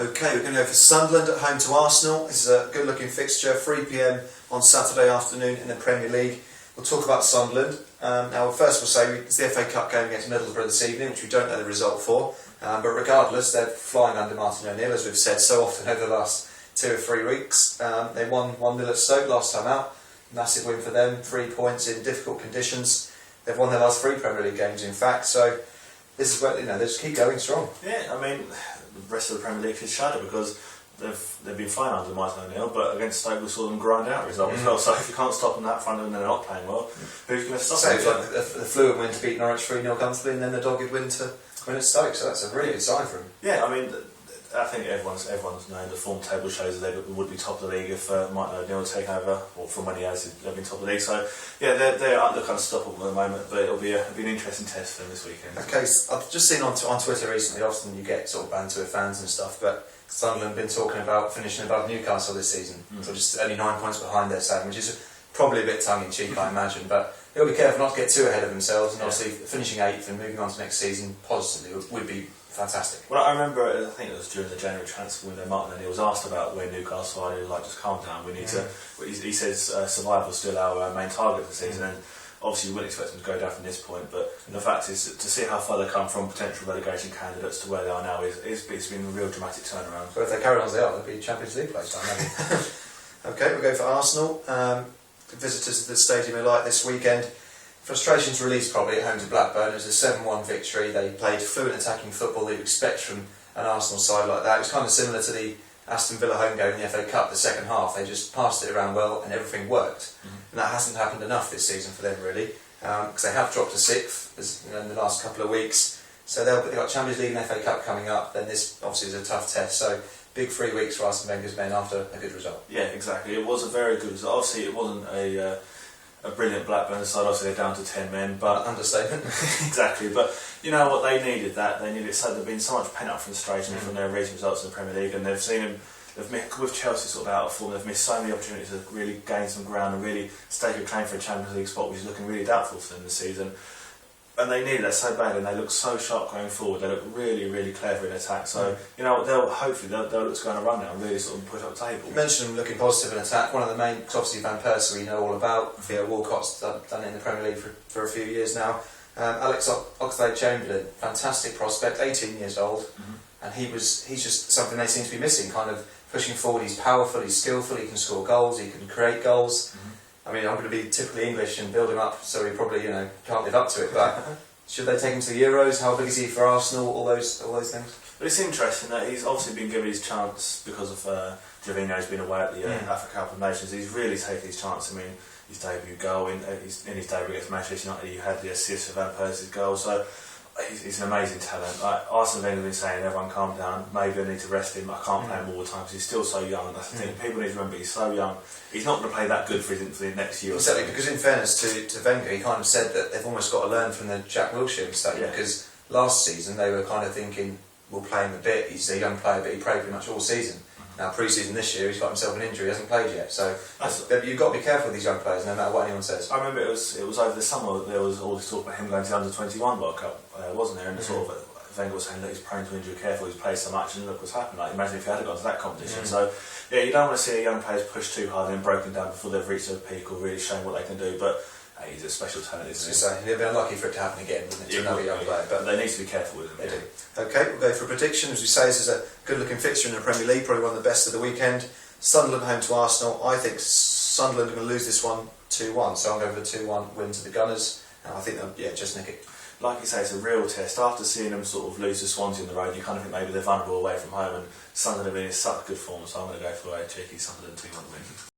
Okay, we're going to go for Sunderland at home to Arsenal. This is a good looking fixture, 3 p.m. on Saturday afternoon in the Premier League. We'll talk about Sunderland. Now, first we'll say it's the FA Cup game against Middlesbrough this evening, which we don't know the result for. But regardless, they're flying under Martin O'Neill, as we've said so often over the last 2 or 3 weeks. They won 1-0 at Stoke last time out. Massive win for them, 3 points in difficult conditions. They've won their last 3 Premier League games, in fact. So this is where they just keep going strong. Yeah, I mean, the rest of the Premier League should shudder because they've been flying under Martin O'Neill, but against Stoke we saw them grind out results as well. So if you can't stop them that front and they're not playing well, who's going to stop them? So it's like the fluent win to beat Norwich 3-0 comfortably, and then the dogged win to win at Stoke. So that's a really good sign for them. Yeah, I mean, I think everyone's known the form table shows that they would be top of the league if Martin O'Neill would take over, or from when he has, they've been top of the league. So yeah, they're unstoppable at the moment, but it'll be an interesting test for them this weekend. Okay, so I've just seen on Twitter recently, often you get sort of banter with fans and stuff, but Sunderland have been talking about finishing above Newcastle this season, so just only 9 points behind their saying, which is probably a bit tongue-in-cheek, I imagine, but they'll be careful not to get too ahead of themselves, and obviously finishing 8th and moving on to next season positively would be fantastic. Well, I remember, I think it was during the January transfer window, Martin O'Neill was asked about where Newcastle are, and he was like, just calm down, we need to... He says survival is still our main target for the season, and obviously you wouldn't expect them to go down from this point, but the fact is to see how far they come from potential relegation candidates to where they are now, it's been a real dramatic turnaround. But if they carry on as they are, they'll be Champions League players, I imagine. Okay, we'll go for Arsenal. Visitors to the stadium are like this weekend. Frustrations released probably at home to Blackburn. It was a 7-1 victory. They played fluent attacking football that you expect from an Arsenal side like that. It was kind of similar to the Aston Villa home game in the FA Cup, the second half. They just passed it around well and everything worked. And that hasn't happened enough this season for them, really, because they have dropped to 6th in the last couple of weeks. So they've got Champions League and FA Cup coming up. Then this obviously is a tough test. So big 3 weeks for Arsene Wenger's men after a good result. Yeah, exactly. It was a very good result. Obviously, it wasn't a brilliant Blackburn side. Obviously, they're down to 10 men, but understatement. Exactly. But you know what, they needed that. They needed so there'd been so much pent up frustration from their recent results in the Premier League, and they've seen them. With Chelsea sort of out of form, they've missed so many opportunities to really gain some ground and really stake a claim for a Champions League spot, which is looking really doubtful for them this season. And they needed that so badly, and they look so sharp going forward. They look really, really clever in attack. So you know, they'll look to go on a run now and really sort of push up the table. You mentioned them looking positive in attack. One of the main, because obviously Van Persie we know all about. Theo Walcott's done it in the Premier League for a few years now. Alex Oxlade-Chamberlain, fantastic prospect, 18 years old, and he's just something they seem to be missing. Kind of pushing forward. He's powerful. He's skillful. He can score goals. He can create goals. I mean, I'm going to be typically English and build him up, so he probably can't live up to it. But should they take him to the Euros? How big is he for Arsenal? All those things. But it's interesting that he's obviously been given his chance because of Gervinho's been away at the Africa Cup of Nations. He's really taken his chance. I mean, his debut goal in his debut against Manchester United, he had the assist for Van Persie's goal. So he's an amazing talent. Like Arsene Wenger has been saying, everyone calm down. Maybe I need to rest him. I can't play him all the time because he's still so young. And that's the thing. People need to remember he's so young. He's not going to play that good for the next year. Exactly, because in fairness to Wenger, he kind of said that they've almost got to learn from the Jack Wilshere mistake. Yeah. Because last season they were kind of thinking, we'll play him a bit. He's a young player, but he played pretty much all season. Now pre-season this year, he's got himself an injury. He hasn't played yet. So you've got to be careful with these young players, no matter what anyone says. I remember it was over the summer. There was all this talk about him going to the under-21 World Cup, wasn't there? And sort of Wenger was saying, look, he's prone to injury, careful, he's played so much, and look what's happened. Like, imagine if he had gone to that competition. So, yeah, you don't want to see a young players push too hard and then broken down before they've reached their peak or really shown what they can do. But he's a special talent, isn't he? So he'd be unlucky for it to happen again, wouldn't it, to another young player. But they need to be careful with him. They do. Okay, we'll go for a prediction. As we say, this is a good-looking fixture in the Premier League, probably one of the best of the weekend. Sunderland home to Arsenal. I think Sunderland are going to lose this one 2-1, so I'm going for a 2-1 win to the Gunners. And I think they'll just nick it. Like you say, it's a real test. After seeing them sort of lose to Swansea on the road, you kind of think maybe they're vulnerable away from home, and Sunderland are in such good form, so I'm going to go for a cheeky Sunderland 2-1 win.